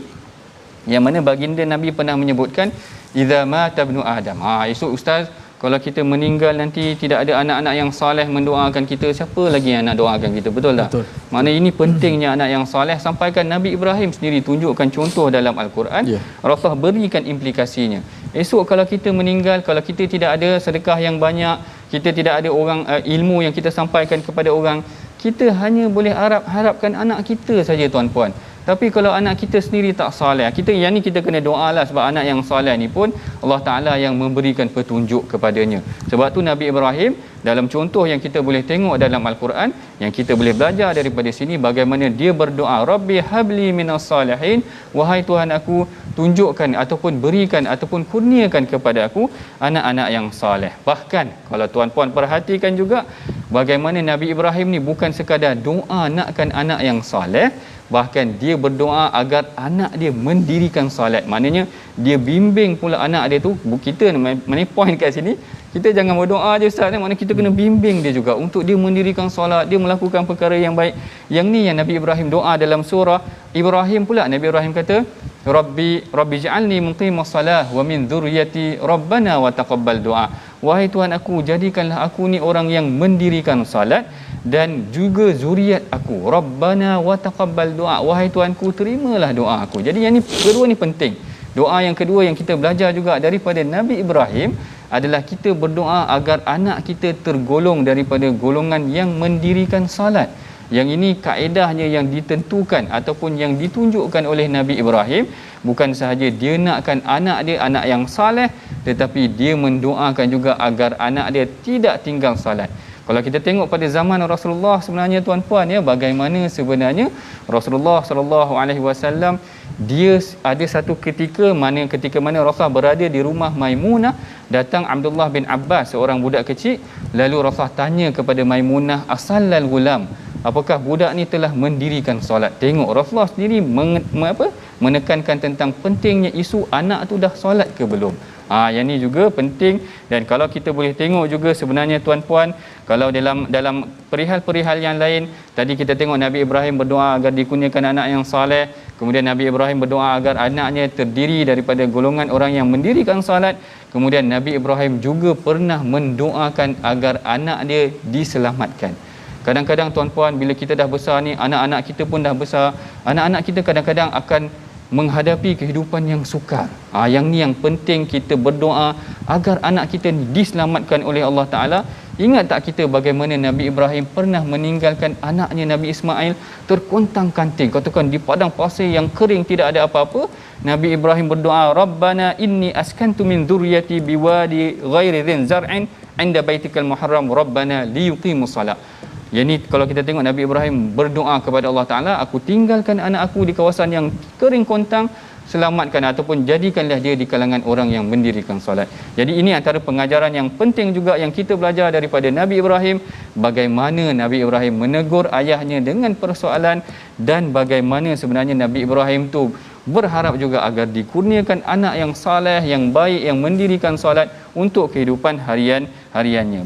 yang mana baginda Nabi pernah menyebutkan idza mata ibnu adam. Esok ustaz, kalau kita meninggal nanti tidak ada anak-anak yang soleh mendoakan kita, siapa lagi yang nak doakan kita? Betul tak? Betul. Mana ini pentingnya anak yang soleh, sampaikan Nabi Ibrahim sendiri tunjukkan contoh dalam Al-Quran. Rasulullah berikan implikasinya. Esok kalau kita meninggal, kalau kita tidak ada sedekah yang banyak, kita tidak ada orang ilmu yang kita sampaikan kepada orang, kita hanya boleh harapkan anak kita saja tuan-puan. Tapi kalau anak kita sendiri tak soleh, kita yang ni kita kena doalah, sebab anak yang soleh ni pun Allah Taala yang memberikan petunjuk kepadanya. Sebab tu Nabi Ibrahim dalam contoh yang kita boleh tengok dalam Al-Quran, yang kita boleh belajar daripada sini bagaimana dia berdoa, Rabbi habli minas salihin, wahai Tuhan aku, tunjukkan ataupun berikan ataupun kurniakan kepada aku anak-anak yang soleh. Bahkan kalau tuan-puan perhatikan juga bagaimana Nabi Ibrahim ni bukan sekadar doa nakkan anak yang soleh, bahkan dia berdoa agar anak dia mendirikan solat. Maknanya dia bimbing pula anak dia tu. Kita mana point kat sini, kita jangan berdoa je ustaz, maknanya kita kena bimbing dia juga untuk dia mendirikan solat, dia melakukan perkara yang baik. Yang ni yang Nabi Ibrahim doa dalam surah Ibrahim pula. Nabi Ibrahim kata, Rabbi ja'alni muqimas salah wa min dhurriyyati rabbana wa taqabbal doa. Wahai Tuhan aku, jadikanlah aku ni orang yang mendirikan salat dan juga zuriat aku. Rabbana wa taqabbal doa. Wahai Tuhanku, terimalah doa aku. Jadi yang ni kedua ni penting. Doa yang kedua yang kita belajar juga daripada Nabi Ibrahim adalah kita berdoa agar anak kita tergolong daripada golongan yang mendirikan salat. Yang ini kaedahnya yang ditentukan ataupun yang ditunjukkan oleh Nabi Ibrahim, bukan sahaja dia nakkan anak dia anak yang saleh, tetapi dia mendoakan juga agar anak dia tidak tinggal salat. Kalau kita tengok pada zaman Rasulullah sebenarnya tuan-puan ya, bagaimana sebenarnya Rasulullah sallallahu alaihi wasallam, dia ada satu ketika mana Rasulullah berada di rumah Maimunah, datang Abdullah bin Abbas, seorang budak kecil, lalu Rasulullah tanya kepada Maimunah, asallal gulam, apakah budak ni telah mendirikan solat? Tengok Rasulullah sendiri menekankan tentang pentingnya isu anak tu dah solat ke belum. Yang ni juga penting. Dan kalau kita boleh tengok juga sebenarnya tuan-puan, kalau dalam perihal-perihal yang lain, tadi kita tengok Nabi Ibrahim berdoa agar dikurniakan anak yang soleh, kemudian Nabi Ibrahim berdoa agar anaknya terdiri daripada golongan orang yang mendirikan salat, kemudian Nabi Ibrahim juga pernah mendoakan agar anak dia diselamatkan. Kadang-kadang tuan-puan, bila kita dah besar ni, anak-anak kita pun dah besar, anak-anak kita kadang-kadang akan menghadapi kehidupan yang sukar. Yang ni yang penting kita berdoa agar anak kita ni diselamatkan oleh Allah Ta'ala. Ingat tak kita bagaimana Nabi Ibrahim pernah meninggalkan anaknya Nabi Ismail terkontang-kanting, katakan di padang pasir yang kering, tidak ada apa-apa. Nabi Ibrahim berdoa, Rabbana inni askantu min dhurriyyati biwadi ghairi dhin zar'in 'inda baitikal muharram rabbana liyuqimus salat. Jadi kalau kita tengok Nabi Ibrahim berdoa kepada Allah Ta'ala, aku tinggalkan anak aku di kawasan yang kering kontang, selamatkan ataupun jadikanlah dia di kalangan orang yang mendirikan solat. Jadi ini antara pengajaran yang penting juga yang kita belajar daripada Nabi Ibrahim, bagaimana Nabi Ibrahim menegur ayahnya dengan persoalan, dan bagaimana sebenarnya Nabi Ibrahim tu berharap juga agar dikurniakan anak yang saleh, yang baik, yang mendirikan solat untuk kehidupan hariannya.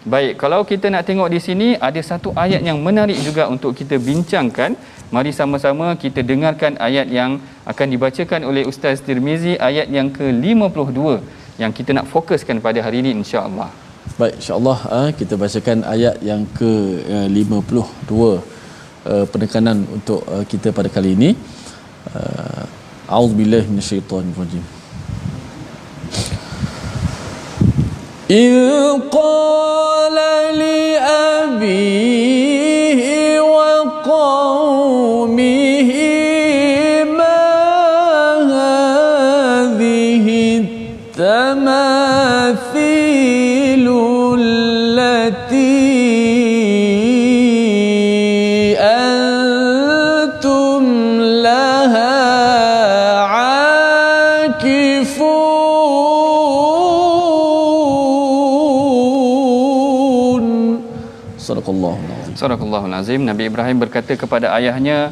Baik, kalau kita nak tengok di sini ada satu ayat yang menarik juga untuk kita bincangkan. Mari sama-sama kita dengarkan ayat yang akan dibacakan oleh Ustaz Tirmizi, ayat yang ke-52 yang kita nak fokuskan pada hari ini insya-Allah. Baik, insya-Allah kita bacakan ayat yang ke-52, penekanan untuk kita pada kali ini. A'udzubillahi minasyaitonirrajim. إذ قال لأبيه وقومه ما هذه التماثيل التي أنتم لها عاكفون. Sadaqallahul Azim. Nabi Ibrahim berkata kepada ayahnya,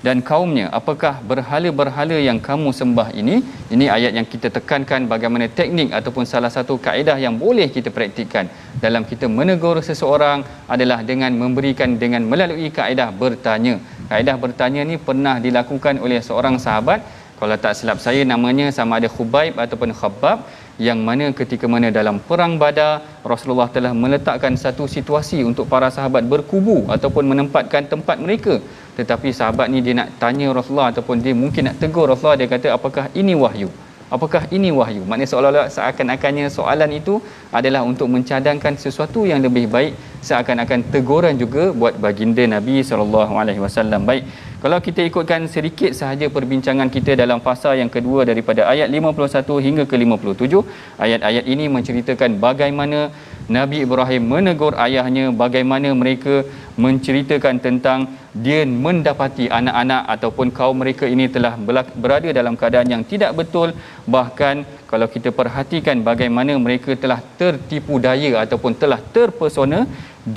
dan kaumnya, apakah berhala-berhala yang kamu sembah ini ayat yang kita tekankan bagaimana teknik ataupun salah satu kaedah yang boleh kita praktikkan dalam kita menegur seseorang adalah dengan memberikan dengan melalui kaedah bertanya. Kaedah bertanya ni pernah dilakukan oleh seorang sahabat, kalau tak silap saya namanya sama ada Khubaib ataupun Khabbab, yang mana ketika mana dalam perang Badar Rasulullah telah meletakkan satu situasi untuk para sahabat berkubu ataupun menempatkan tempat mereka, tetapi sahabat ni dia nak tanya Rasulullah ataupun dia mungkin nak tegur Rasulullah, dia kata apakah ini wahyu? Apakah ini wahyu? Maknanya seolah-olah seakan-akannya soalan itu adalah untuk mencadangkan sesuatu yang lebih baik, seakan-akan teguran juga buat baginda Nabi SAW. Baik, kalau kita ikutkan sedikit sahaja perbincangan kita dalam fasa yang kedua daripada ayat 51 hingga ke 57, ayat-ayat ini menceritakan bagaimana Nabi Ibrahim menegur ayahnya, bagaimana mereka menceritakan tentang dia mendapati anak-anak ataupun kaum mereka ini telah berada dalam keadaan yang tidak betul. Bahkan kalau kita perhatikan bagaimana mereka telah tertipu daya ataupun telah terpesona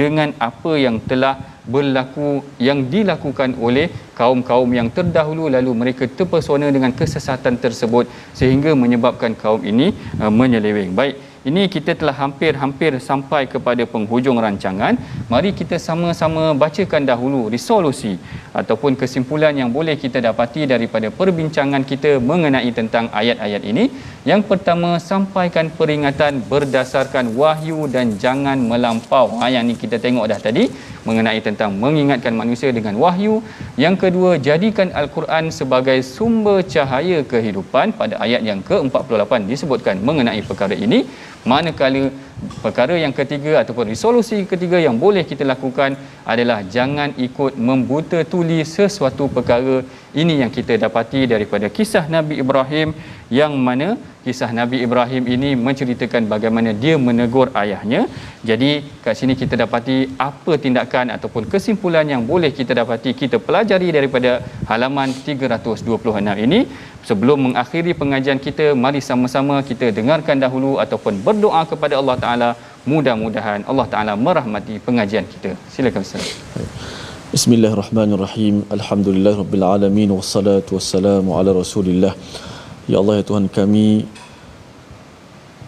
dengan apa yang telah berlaku, yang dilakukan oleh kaum-kaum yang terdahulu, lalu mereka terpesona dengan kesesatan tersebut sehingga menyebabkan kaum ini menyeleweng. Baik, ini kita telah hampir sampai kepada penghujung rancangan. Mari kita sama-sama bacakan dahulu resolusi ataupun kesimpulan yang boleh kita dapati daripada perbincangan kita mengenai tentang ayat-ayat ini. Yang pertama, sampaikan peringatan berdasarkan wahyu dan jangan melampau. Yang ni kita tengok dah tadi mengenai tentang mengingatkan manusia dengan wahyu. Yang kedua, jadikan Al-Quran sebagai sumber cahaya kehidupan. Pada ayat yang ke-48 disebutkan mengenai perkara ini. Manakala perkara yang ketiga ataupun resolusi ketiga yang boleh kita lakukan adalah jangan ikut membuta tuli sesuatu perkara. Ini yang kita dapati daripada kisah Nabi Ibrahim, yang mana kisah Nabi Ibrahim ini menceritakan bagaimana dia menegur ayahnya. Jadi kat sini kita dapati apa tindakan ataupun kesimpulan yang boleh kita dapati, kita pelajari daripada halaman 326 ini. Sebelum mengakhiri pengajian kita, mari sama-sama kita dengarkan dahulu ataupun berdoa kepada Allah Ta'ala. Mudah-mudahan Allah Ta'ala merahmati pengajian kita. Silakan Ustaz. Bismillahirrahmanirrahim. Alhamdulillahirrabbilalamin. Wassalatu wassalamu ala rasulillah. Ya Allah, ya Tuhan kami,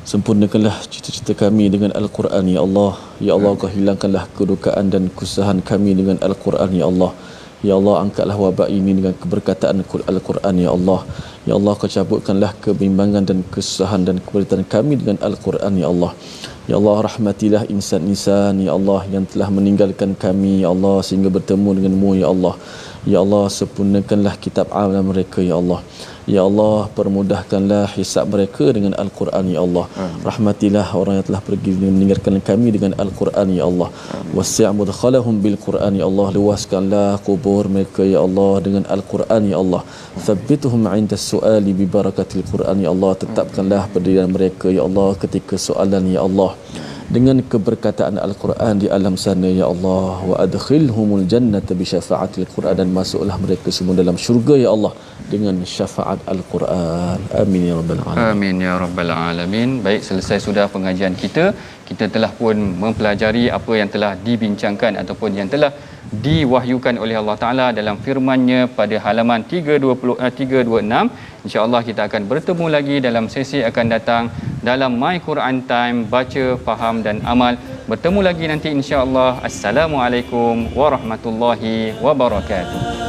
sempurnakanlah cita-cita kami dengan Al-Quran, ya Allah. Ya Allah, Kau hilangkanlah kedukaan dan kesusahan kami dengan Al-Quran, ya Allah. Ya Allah, angkatlah wabak ini dengan keberkataan Al-Quran, ya Allah. Ya Allah, Kau cabutkanlah kebimbangan dan kesusahan dan keberatan kami dengan Al-Quran, ya Allah. Ya Allah, rahmatilah insan-insan, ya Allah, yang telah meninggalkan kami, ya Allah, sehingga bertemu denganmu, ya Allah. Ya Allah, sempurnakanlah kitab amal mereka, ya Allah. Ya Allah, permudahkanlah hisab mereka dengan Al-Quran, ya Allah. Rahmatilah orang yang telah pergi meninggalkan kami dengan Al-Quran, ya Allah. Wasi' mudkhalahum bil Quran, ya Allah. Luaskanlah kubur mereka, ya Allah, dengan Al-Quran, ya Allah. Thabbituhum 'inda as-su'ali bi barakatil Quran, ya Allah. Tetapkanlah pendirian mereka, ya Allah, ketika soalan, ya Allah, dengan keberkataan Al-Quran di alam sana, ya Allah. Wa adkhilhumul jannata bi syafa'atil Quran, dan masuklah mereka semua dalam syurga, ya Allah, dengan syafaat Al-Quran. Amin ya rabbal alamin. Amin ya rabbal alamin. Baik, selesai sudah pengajian kita. Kita telah pun mempelajari apa yang telah dibincangkan ataupun yang telah diwahyukan oleh Allah Ta'ala dalam firman-Nya pada halaman 326. InsyaAllah kita akan bertemu lagi dalam sesi akan datang dalam My Quran Time, baca, faham dan amal. Bertemu lagi nanti insya-Allah. Assalamualaikum warahmatullahi wabarakatuh.